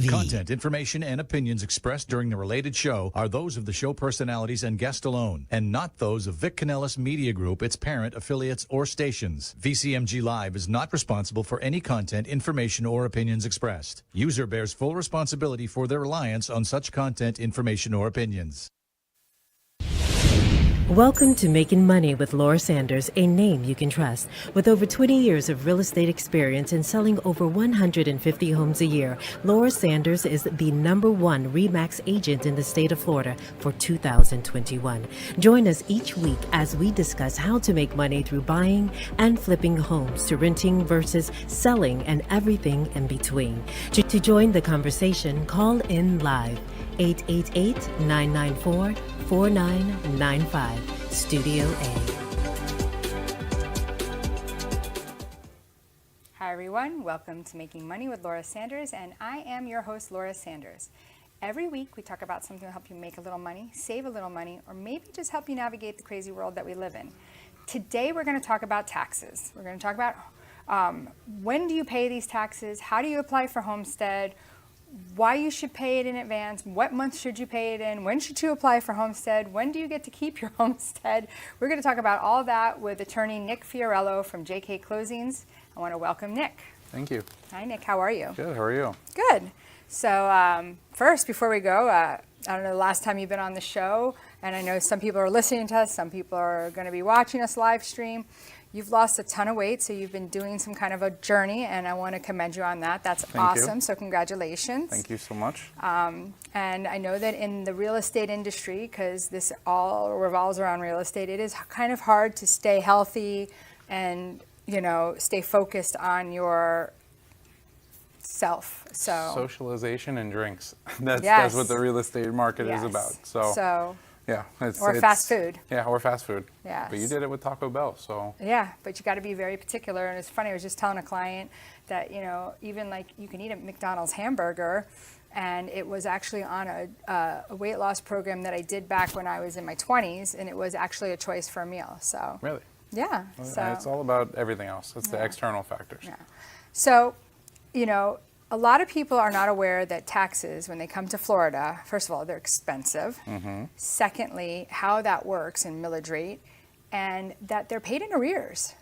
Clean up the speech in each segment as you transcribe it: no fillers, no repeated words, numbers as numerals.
Content, information, and opinions expressed during the related show are those of the show personalities and guest alone, and not those of Vic Canellis Media Group, its parent, affiliates, or stations. VCMG Live is not responsible for any content, information, or opinions expressed. User bears full responsibility for their reliance on such content, information, or opinions. Welcome to Making Money with Laura Sanders, a name you can trust. With over 20 years of real estate experience and selling over 150 homes a year, Laura Sanders is the #1 RE/MAX agent in the state of Florida for 2021. Join us each week as we discuss how to make money through buying and flipping homes, to renting versus selling, and everything in between. To join the conversation, call in live 888-994-4995, Studio A. Hi everyone, welcome to Making Money with Laura Sanders, and I am your host, Laura Sanders. Every week we talk about something to help you make a little money, save a little money, or maybe just help you navigate the crazy world that we live in. Today we're going to talk about taxes. We're going to talk about when do you pay these taxes, how do you apply for homestead, why you should pay it in advance, what month should you pay it in, when should you apply for homestead, when do you get to keep your homestead. We're going to talk about all that with attorney Nick Fiorelleo from JK Closings. I want to welcome Nick. Thank you. Hi Nick, how are you? Good, how are you? Good. So first, before we go, I don't know the last time you've been on the show, and I know some people are listening to us, some people are going to be watching us live stream. You've lost a ton of weight, so you've been doing some kind of a journey, and I want to commend you on that. That's awesome, so congratulations. Thank you so much. And I know that in the real estate industry, because this all revolves around real estate, it is kind of hard to stay healthy and, you know, stay focused on your self. So socialization and drinks. That's what the real estate market is about. So yeah, it's fast food. Yeah, or fast food. Yeah. But you did it with Taco Bell, so. Yeah, but you got to be very particular. And it's funny, I was just telling a client that, you know, even like you can eat a McDonald's hamburger, and it was actually on a weight loss program that I did back when I was in my 20s, and it was actually a choice for a meal. So. Really? Yeah. Well, so it's all about everything else. It's the external factors. Yeah. So, you know, a lot of people are not aware that taxes, when they come to Florida, first of all, they're expensive. Mm-hmm. Secondly, how that works in millage rate, and that they're paid in arrears.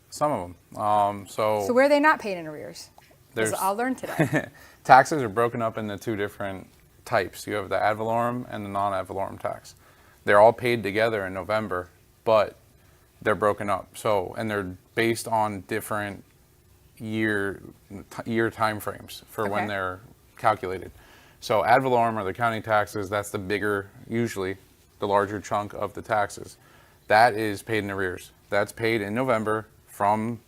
Some of them. So where are they not paid in arrears? I'll learn today. Taxes are broken up into two different types. You have the ad valorem and the non-ad valorem tax. They're all paid together in November, but they're broken up. So, and they're based on different year time frames for when they're calculated. So ad valorem, or the county taxes, that's the bigger, usually the larger chunk of the taxes. That is paid in arrears. That's paid in November from,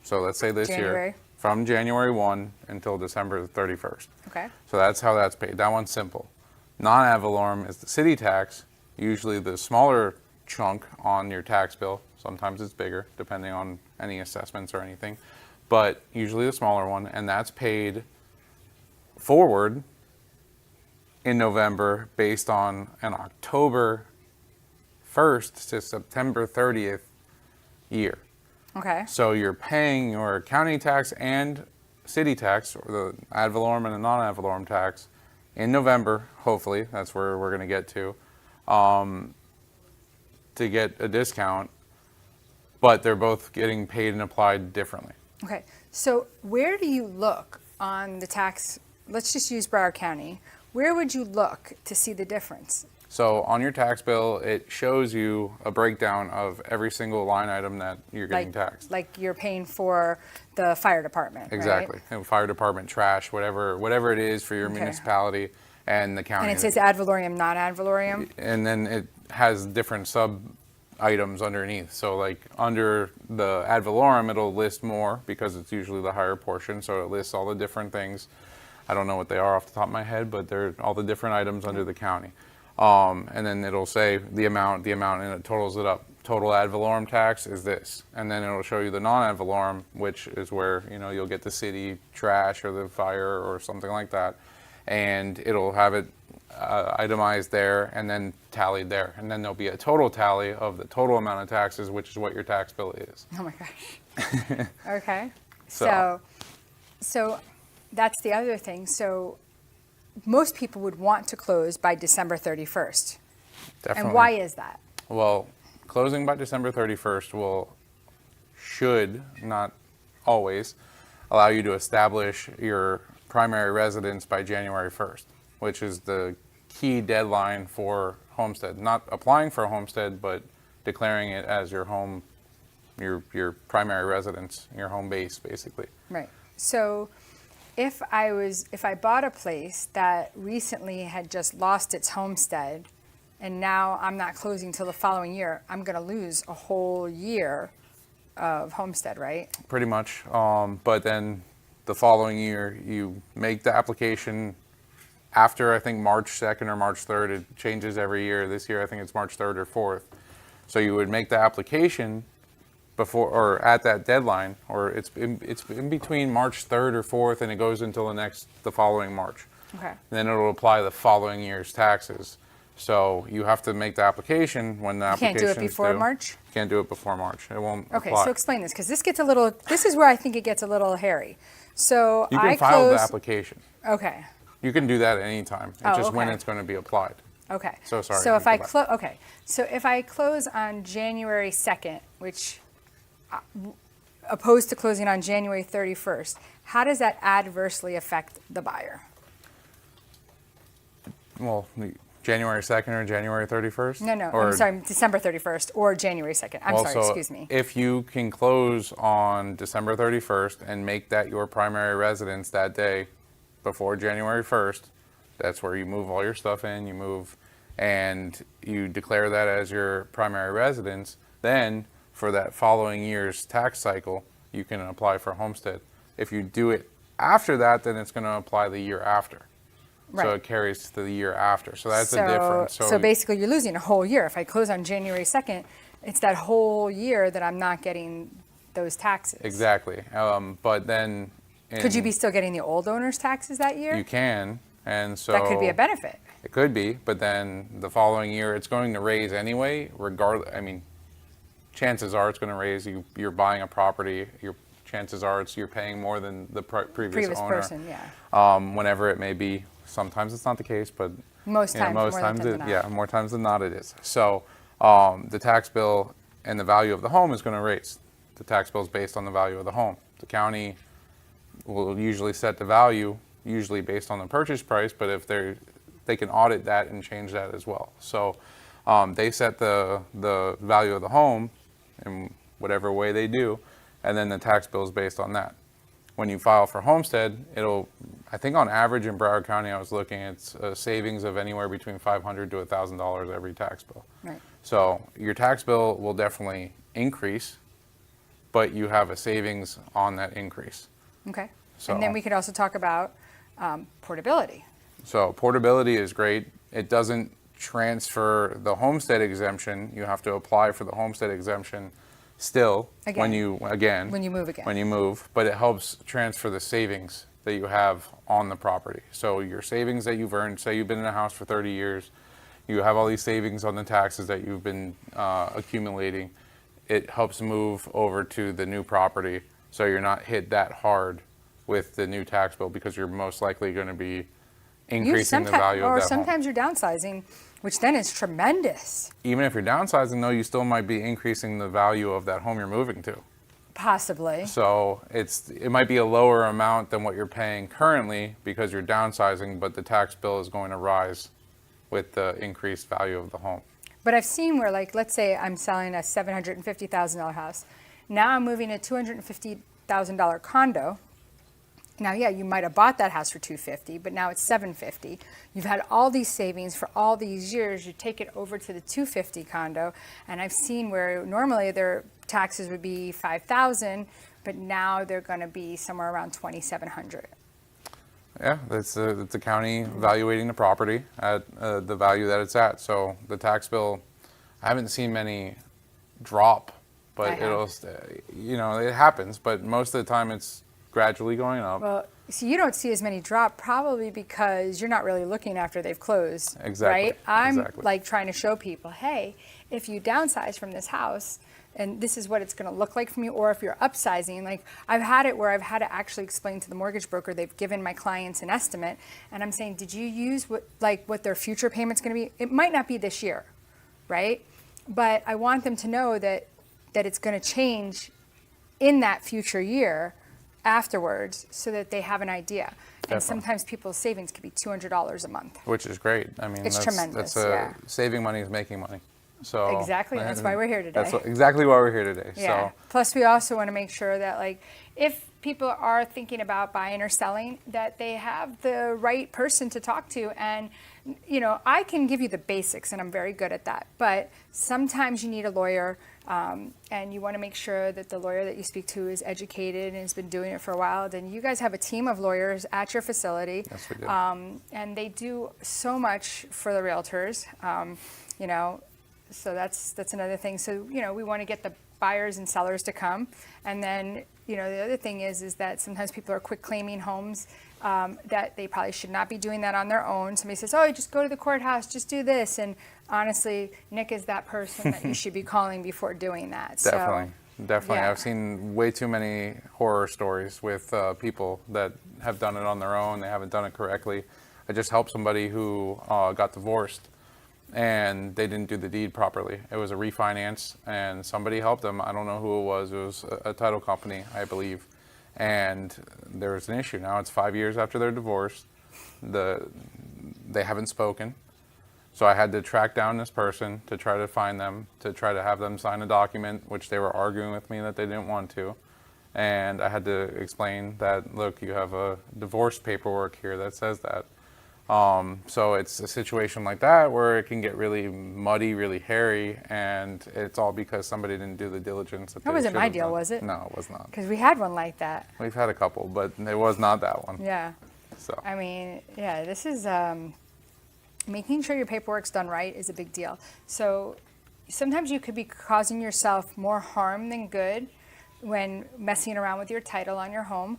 so let's say this year, from January 1 until December 31st. Okay. So that's how that's paid. That one's simple. Non-ad valorem is the city tax, usually the smaller chunk on your tax bill. Sometimes it's bigger, depending on any assessments or anything. But usually the smaller one, and that's paid forward in November based on an October 1st to September 30th year. Okay. So you're paying your county tax and city tax, or the ad valorem and the non-ad valorem tax, in November, hopefully, that's where we're going to get to get a discount, but they're both getting paid and applied differently. Okay, so where do you look on the tax? Let's just use Broward County. Where would you look to see the difference? So on your tax bill, it shows you a breakdown of every single line item that you're getting taxed. Like you're paying for the fire department, exactly. Right? And fire department, trash, whatever it is for your municipality and the county. And it says ad valorem, not ad valorem? And then it has different sub items underneath. So like under the ad valorem, it'll list more because it's usually the higher portion. So it lists all the different things. I don't know what they are off the top of my head, but they're all the different items under the county. And then it'll say the amount, and it totals it up. Total ad valorem tax is this. And then it'll show you the non-ad valorem, which is where, you know, you'll get the city trash or the fire or something like that. And it'll have it itemized there and then tallied there. And then there'll be a total tally of the total amount of taxes, which is what your tax bill is. Oh my gosh. Okay. So that's the other thing. So most people would want to close by December 31st. Definitely. And why is that? Well, closing by December 31st should, not always, allow you to establish your primary residence by January 1st, which is the key deadline for homestead. Not applying for a homestead, but declaring it as your home, your primary residence, your home base, basically. Right. So if I bought a place that recently had just lost its homestead, and now I'm not closing till the following year, I'm going to lose a whole year of homestead, right? Pretty much. But then the following year, you make the application after, I think, March 2nd or March 3rd. It changes every year. This year, I think it's March 3rd or 4th. So you would make the application before or at that deadline, or it's in between March 3rd or 4th, and it goes until the following March. Okay. And then it'll apply the following year's taxes. So you have to make the application when the application. Can't do it before March? You can't do it before March. It won't Okay, apply. so explain this, because this is where I think it gets a little hairy. So You can file the application. Okay, You can do that at any time. It's just when okay. it's going to be applied. okay. So sorry, So you if I go back. okay, so if I close on January 2nd, which opposed to closing on January 31st, how does that adversely affect the buyer? Well, January 2nd or January 31st? No, Or, I'm sorry, December 31st or January 2nd. I'm sorry, also, excuse me. if you can close on December 31st and make that your primary residence that day before January 1st, that's where you move all your stuff in, and you declare that as your primary residence, then for that following year's tax cycle, you can apply for homestead. If you do it after that, then it's going to apply the year after. So Right. it carries to the year after. So that's the difference. So basically, you're losing a whole year. If I close on January 2nd, it's that whole year that I'm not getting those taxes. Exactly. But then Could you be still getting the old owner's taxes that year? You can, and so That could be a benefit. It could be, but then the following year it's going to raise anyway. Regardless, I mean, chances are it's going to raise. You're buying a property. Chances are you're paying more than the previous owner. Person, yeah. Whenever it may be. Sometimes it's not the case, but Most times, more more times, than not. yeah, more times than not it is. So the tax bill and the value of the home is going to raise. The tax bill is based on the value of the home. The county will usually set the value, usually based on the purchase price, but if they can audit that and change that as well. So they set the value of the home in whatever way they do, and then the tax bill is based on that. When you file for homestead, I think on average in Broward County, I was looking, it's a savings of anywhere between $500 to $1,000 every tax bill. Right. So your tax bill will definitely increase, but you have a savings on that increase. Okay. So- And then we could also talk about portability. So portability is great. It doesn't transfer the homestead exemption. You have to apply for the homestead exemption still when you move, but it helps transfer the savings that you have on the property. So your savings that you've earned, say you've been in a house for 30 years, you have all these savings on the taxes that you've been accumulating. It helps move over to the new property, so you're not hit that hard with the new tax bill, because you're most likely going to be increasing the value of that home. Or sometimes you're downsizing, which then is tremendous. Even if you're downsizing, though, you still might be increasing the value of that home you're moving to. Possibly. So it might be a lower amount than what you're paying currently because you're downsizing, but the tax bill is going to rise with the increased value of the home. But I've seen where, like, let's say I'm selling a $750,000 house. Now I'm moving a $250,000 condo. Now, yeah, you might have bought that house for $250,000, but now it's $750,000. You've had all these savings for all these years. You take it over to the $250,000 condo, and I've seen where normally their taxes would be $5,000, but now they're going to be somewhere around $2,700. Yeah, that's the county evaluating the property at the value that it's at. So the tax bill, I haven't seen many drop, but it happens. But most of the time, it's gradually going up. Well, so you don't see as many drop, probably because you're not really looking after they've closed. Exactly. Right? I'm Exactly. like trying to show people, hey, if you downsize from this house, and this is what it's going to look like for me. Or if you're upsizing, like I've had it where I've had to actually explain to the mortgage broker, they've given my clients an estimate, and I'm saying, did you use what their future payment's going to be? It might not be this year, right? But I want them to know that it's going to change in that future year afterwards, so that they have an idea. And sometimes people's savings could be $200 a month, which is great. I mean, it's tremendous. Saving money is making money. So exactly, that's why we're here today. That's exactly why we're here today. Yeah. So plus, we also want to make sure that, like, if people are thinking about buying or selling, that they have the right person to talk to. And I can give you the basics, and I'm very good at that. But sometimes you need a lawyer. And you want to make sure that the lawyer that you speak to is educated and has been doing it for a while. Then you guys have a team of lawyers at your facility. Yes, we do. And they do so much for the realtors, so that's another thing. So, we want to get the buyers and sellers to come. And then, the other thing is that sometimes people are quick claiming homes that they probably should not be doing that on their own. Somebody says, oh, just go to the courthouse, just do this. And honestly, Nick is that person that you should be calling before doing that. Definitely. Yeah. I've seen way too many horror stories with people that have done it on their own. They haven't done it correctly. I just helped somebody who got divorced, and they didn't do the deed properly. It was a refinance, and somebody helped them. I don't know who it was. It was a title company, I believe. And there was an issue. Now it's 5 years after their divorce. They haven't spoken. So I had to track down this person to try to find them, to try to have them sign a document, which they were arguing with me that they didn't want to. And I had to explain that, look, you have a divorce paperwork here that says that. So it's a situation like that where it can get really muddy, really hairy, and it's all because somebody didn't do the diligence. That wasn't my deal, was it? No, it was not. Because we had one like that. We've had a couple, but it was not that one. Yeah. So. I mean, yeah, this is making sure your paperwork's done right is a big deal. So sometimes you could be causing yourself more harm than good when messing around with your title on your home.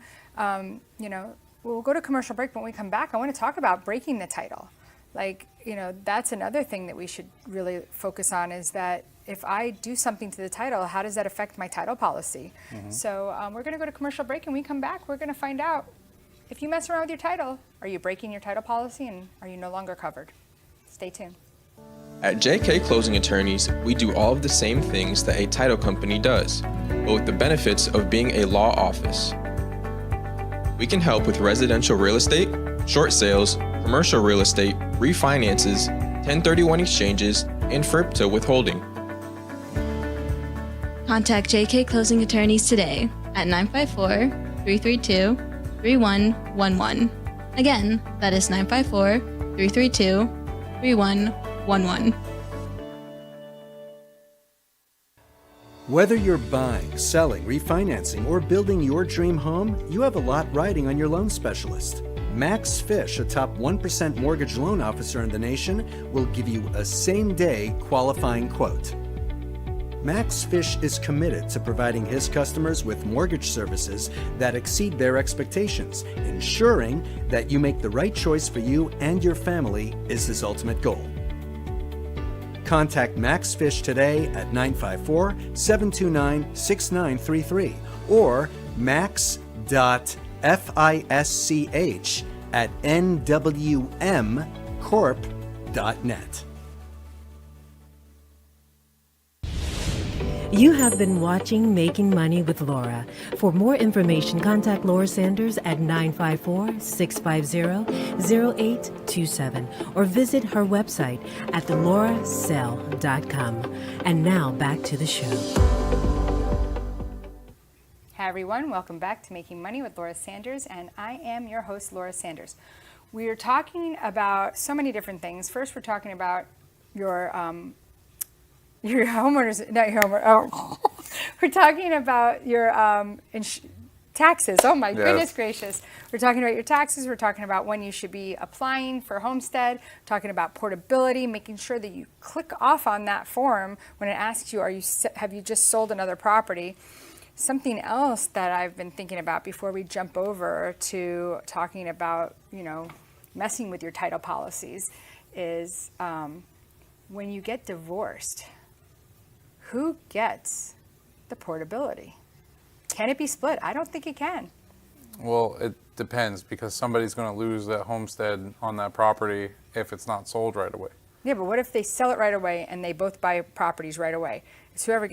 We'll go to commercial break. When we come back, I want to talk about breaking the title. That's another thing that we should really focus on, is that if I do something to the title, how does that affect my title policy? Mm-hmm. So we're going to go to commercial break, and when we come back, we're going to find out, if you mess around with your title, are you breaking your title policy, and are you no longer covered? Stay tuned. At JK Closing Attorneys, we do all of the same things that a title company does, but with the benefits of being a law office. We can help with residential real estate, short sales, commercial real estate, refinances, 1031 exchanges, and FRIPTA withholding. Contact JK Closing Attorneys today at 954-332-3111. Again, that is 954-332-3111. Whether you're buying, selling, refinancing, or building your dream home, you have a lot riding on your loan specialist. Max Fish, a top 1% mortgage loan officer in the nation, will give you a same-day qualifying quote. Max Fish is committed to providing his customers with mortgage services that exceed their expectations. Ensuring that you make the right choice for you and your family is his ultimate goal. Contact Max Fish today at 954-729-6933 or max.fisch@nwmcorp.net. You have been watching Making Money with Laura. For more information, contact Laura Sanders at 954-650-0827 or visit her website at theloracell.com. And now back to the show. Hi, everyone. Welcome back to Making Money with Laura Sanders, and I am your host, Laura Sanders. We are talking about so many different things. First, we're talking about your homeowners, not your homeowner. Oh. We're talking about your taxes. Oh my goodness gracious. We're talking about your taxes. We're talking about when you should be applying for homestead, talking about portability, making sure that you click off on that form when it asks you, have you just sold another property? Something else that I've been thinking about before we jump over to talking about, messing with your title policies is when you get divorced, who gets the portability. Can it be split? I don't think it can. Well, it depends, because somebody's going to lose that homestead on that property if it's not sold right away. Yeah, but what if they sell it right away and they both buy properties right away? It's whoever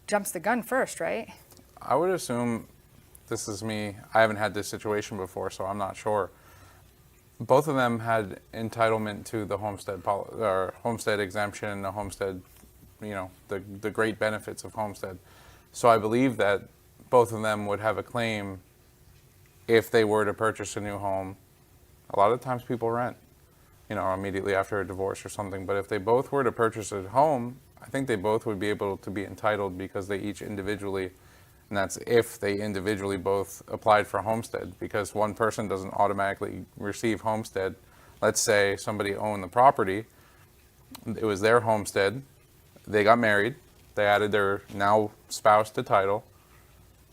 jumps the gun first, right? I would assume, this is me, I haven't had this situation before, so I'm not sure. Both of them had entitlement to the homestead exemption, the homestead, the great benefits of homestead. So I believe that both of them would have a claim if they were to purchase a new home. A lot of times people rent, immediately after a divorce or something. But if they both were to purchase a home, I think they both would be able to be entitled, because they each individually, and that's if they individually both applied for homestead, because one person doesn't automatically receive homestead. Let's say somebody owned the property, it was their homestead, they got married, they added their now spouse to title.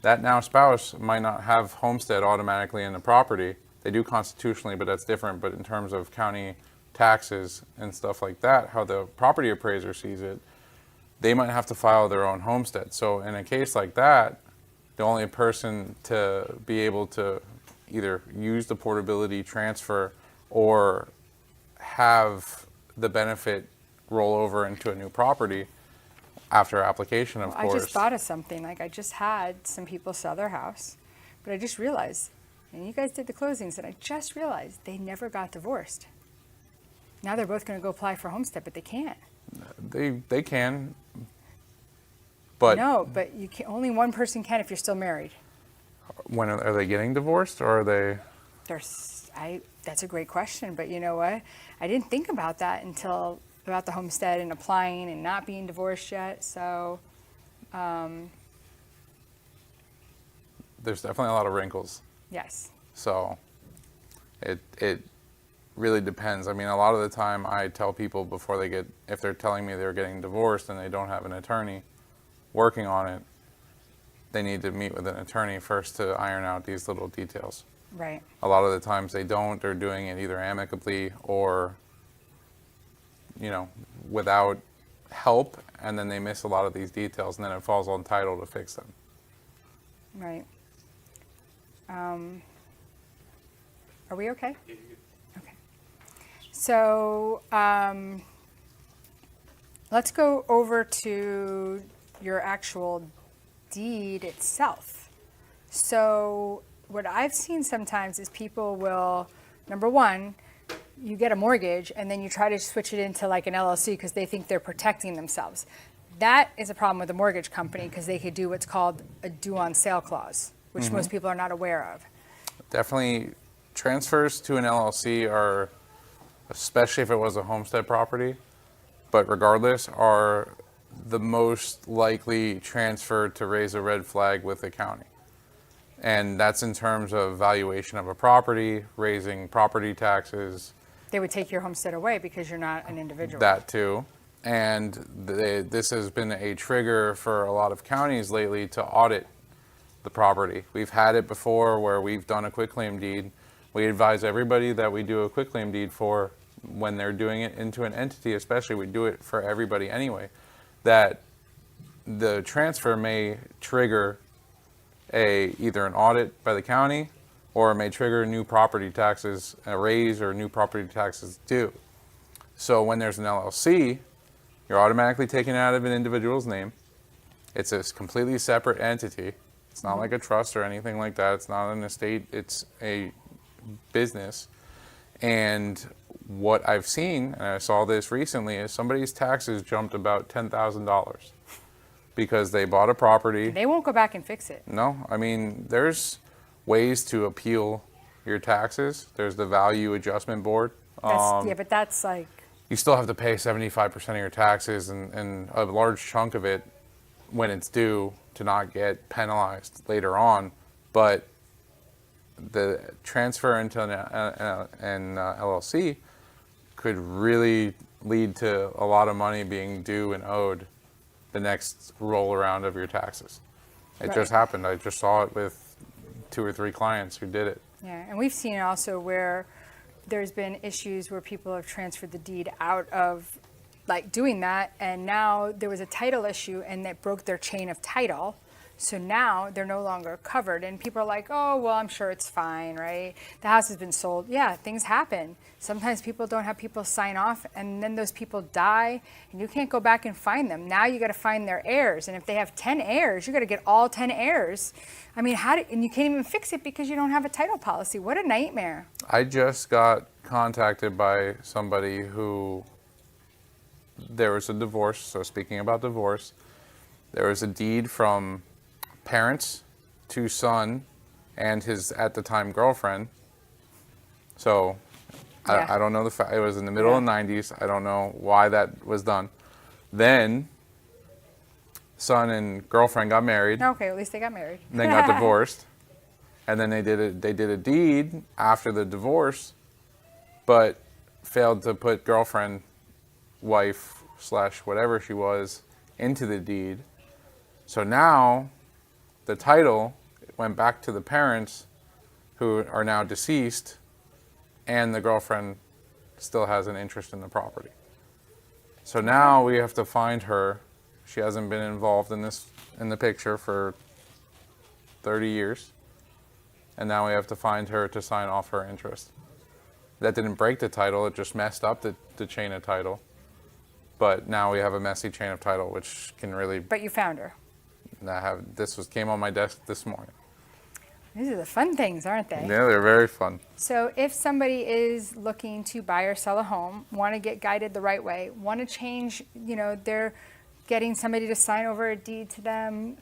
That now spouse might not have homestead automatically in the property. They do constitutionally, but that's different. But in terms of county taxes and stuff like that, how the property appraiser sees it, they might have to file their own homestead. So in a case like that, the only person to be able to either use the portability transfer or have the benefit roll over into a new property after application, of course. I just thought of something. Like, I just had some people sell their house, but I just realized, and you guys did the closings, and I just realized they never got divorced. Now they're both going to go apply for homestead, but they can't. They can, but no, but you can, only one person can if you're still married. When are they getting divorced, or are they? That's a great question, but you know what? I didn't think about that until about the homestead and applying and not being divorced yet. So there's definitely a lot of wrinkles. Yes. So it really depends. I mean, a lot of the time I tell people before if they're telling me they're getting divorced and they don't have an attorney working on it, they need to meet with an attorney first to iron out these little details. Right. A lot of the times they don't. They're doing it either amicably or without help, and then they miss a lot of these details, and then it falls on title to fix them. Right. Are we okay? Okay. So let's go over to your actual deed itself. So what I've seen sometimes is people will, number one, you get a mortgage and then you try to switch it into like an LLC because they think they're protecting themselves. That is a problem with a mortgage company, because they could do what's called a due on sale clause, which most people are not aware of. Definitely, transfers to an LLC are, especially if it was a homestead property, but regardless, are the most likely transfer to raise a red flag with the county. And that's in terms of valuation of a property, raising property taxes. They would take your homestead away because you're not an individual. That too. And this has been a trigger for a lot of counties lately to audit the property. We've had it before where we've done a quitclaim deed. We advise everybody that we do a quitclaim deed for when they're doing it into an entity, especially we do it for everybody anyway, that the transfer may trigger either an audit by the county, or it may trigger new property taxes, a raise or new property taxes due. So when there's an LLC, you're automatically taken out of an individual's name. It's a completely separate entity. It's not like a trust or anything like that. It's not an estate. It's a business. And what I've seen, and I saw this recently, is somebody's taxes jumped about $10,000 because they bought a property. They won't go back and fix it. No, I mean, there's ways to appeal your taxes. There's the Value Adjustment Board. Yeah, but that's like... You still have to pay 75% of your taxes and a large chunk of it when it's due to not get penalized later on. But the transfer into an LLC could really lead to a lot of money being due and owed the next roll around of your taxes. It just happened. I just saw it with 2 or 3 clients who did it. Yeah, and we've seen also where there's been issues where people have transferred the deed out of like doing that, and now there was a title issue and that broke their chain of title. So now they're no longer covered, and people are like, oh, well, I'm sure it's fine, right? The house has been sold. Yeah, things happen. Sometimes people don't have people sign off, and then those people die, and you can't go back and find them. Now you got to find their heirs, and if they have 10 heirs, you got to get all 10 heirs. I mean, and you can't even fix it because you don't have a title policy. What a nightmare. I just got contacted by somebody who, there was a divorce, so speaking about divorce, there was a deed from parents to son and his, at the time, girlfriend. So Yeah. I don't know the fact. It was in the middle of the 90s. I don't know why that was done. Then son and girlfriend got married. Okay, at least they got married. And then got divorced. And then they did a deed after the divorce, but failed to put girlfriend, wife / whatever she was into the deed. So now the title went back to the parents, who are now deceased, and the girlfriend still has an interest in the property. So now we have to find her. She hasn't been involved in the picture for 30 years. And now we have to find her to sign off her interest. That didn't break the title, it just messed up the chain of title. But now we have a messy chain of title, which can really But you found her. came on my desk this morning. These are the fun things, aren't they? Yeah, they're very fun. So if somebody is looking to buy or sell a home, want to get guided the right way, want to change, they're getting somebody to sign over a deed to them,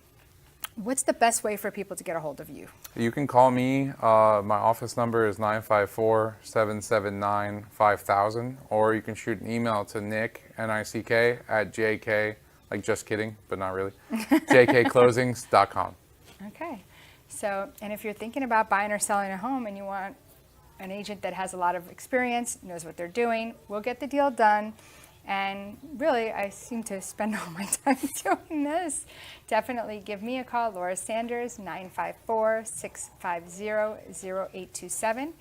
what's the best way for people to get a hold of you? You can call me. My office number is 954-779-5000, or you can shoot an email to Nick, N-I-C-K, at JK, like just kidding, but not really, jkclosings.com. Okay. So, and if you're thinking about buying or selling a home and you want an agent that has a lot of experience, knows what they're doing, we'll get the deal done. And really, I seem to spend all my time doing this. Definitely give me a call, Laura Sanders, 954-650-0827.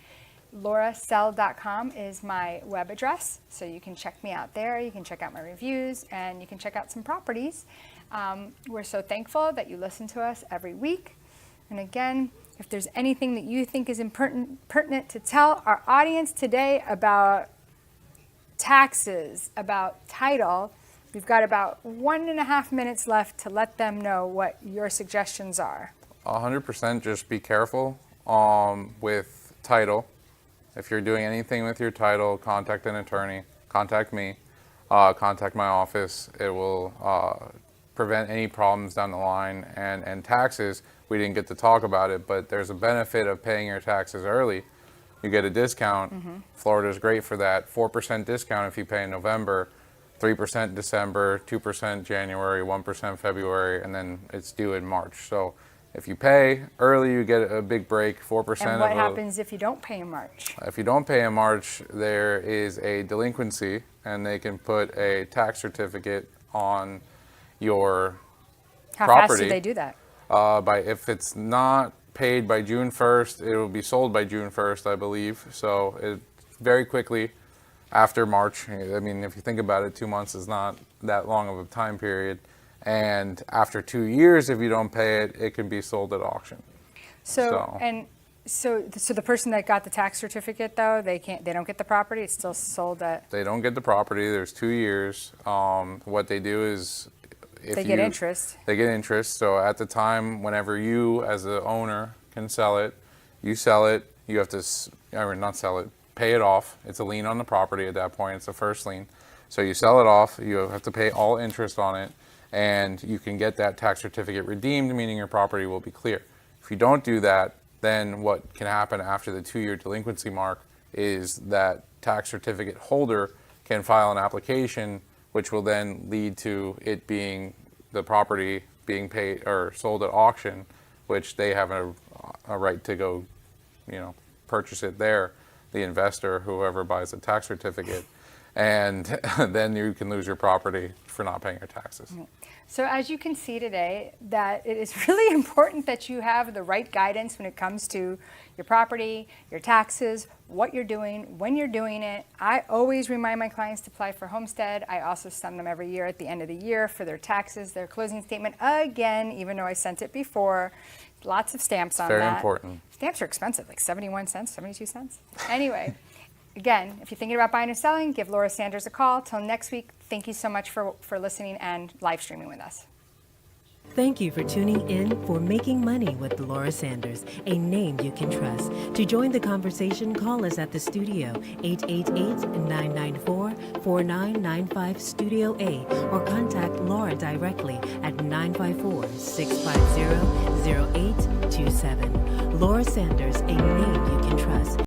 LauraSell.com is my web address, so you can check me out there. You can check out my reviews, and you can check out some properties. We're so thankful that you listen to us every week. And again, if there's anything that you think is pertinent to tell our audience today about taxes, about title, we've got about 1.5 minutes left to let them know what your suggestions are. 100% just be careful with title. If you're doing anything with your title, contact an attorney, contact me, contact my office. It will prevent any problems down the line. And taxes, we didn't get to talk about it, but there's a benefit of paying your taxes early. You get a discount. Florida's great for that. 4% discount if you pay in November, 3% December, 2% January, 1% February, and then it's due in March. So if you pay early, you get a big break, 4%. And what happens if you don't pay in March? If you don't pay in March, there is a delinquency, and they can put a tax certificate on your How property. fast do they do that? If it's not paid by June 1st, it will be sold by June 1st, I believe. So it very quickly after March. I mean, if you think about it, 2 months is not that long of a time period. And after 2 years, if you don't pay it, it can be sold at auction. So the person that got the tax certificate, though, they don't get the property. It's still sold at. They don't get the property. There's 2 years. What they do is, They get interest. They get interest. So at the time, whenever you, as the owner, can sell it, you sell it. You have to, not sell it, pay it off. It's a lien on the property at that point. It's the first lien. So you sell it off. You have to pay all interest on it, and you can get that tax certificate redeemed, meaning your property will be clear. If you don't do that, then what can happen after the 2-year delinquency mark is that tax certificate holder can file an application, which will then lead to it being the property being paid or sold at auction, which they have a right to go, purchase it there, the investor, whoever buys the tax certificate. and then you can lose your property for not paying your taxes. So as you can see today, that it is really important that you have the right guidance when it comes to your property, your taxes, what you're doing, when you're doing it. I always remind my clients to apply for homestead. I also send them every year at the end of the year for their taxes, their closing statement again, even though I sent it before. Lots of stamps on that. Very important. Stamps are expensive, like 71 cents, 72 cents. Anyway, again, if you're thinking about buying or selling, give Laura Sanders a call. Till next week, thank you so much for listening and live streaming with us. Thank you for tuning in for Making Money with Laura Sanders, a name you can trust. To join the conversation, call us at the studio, 888-994-4995 Studio A, or contact Laura directly at 954-650-0827. Laura Sanders, a name you can trust.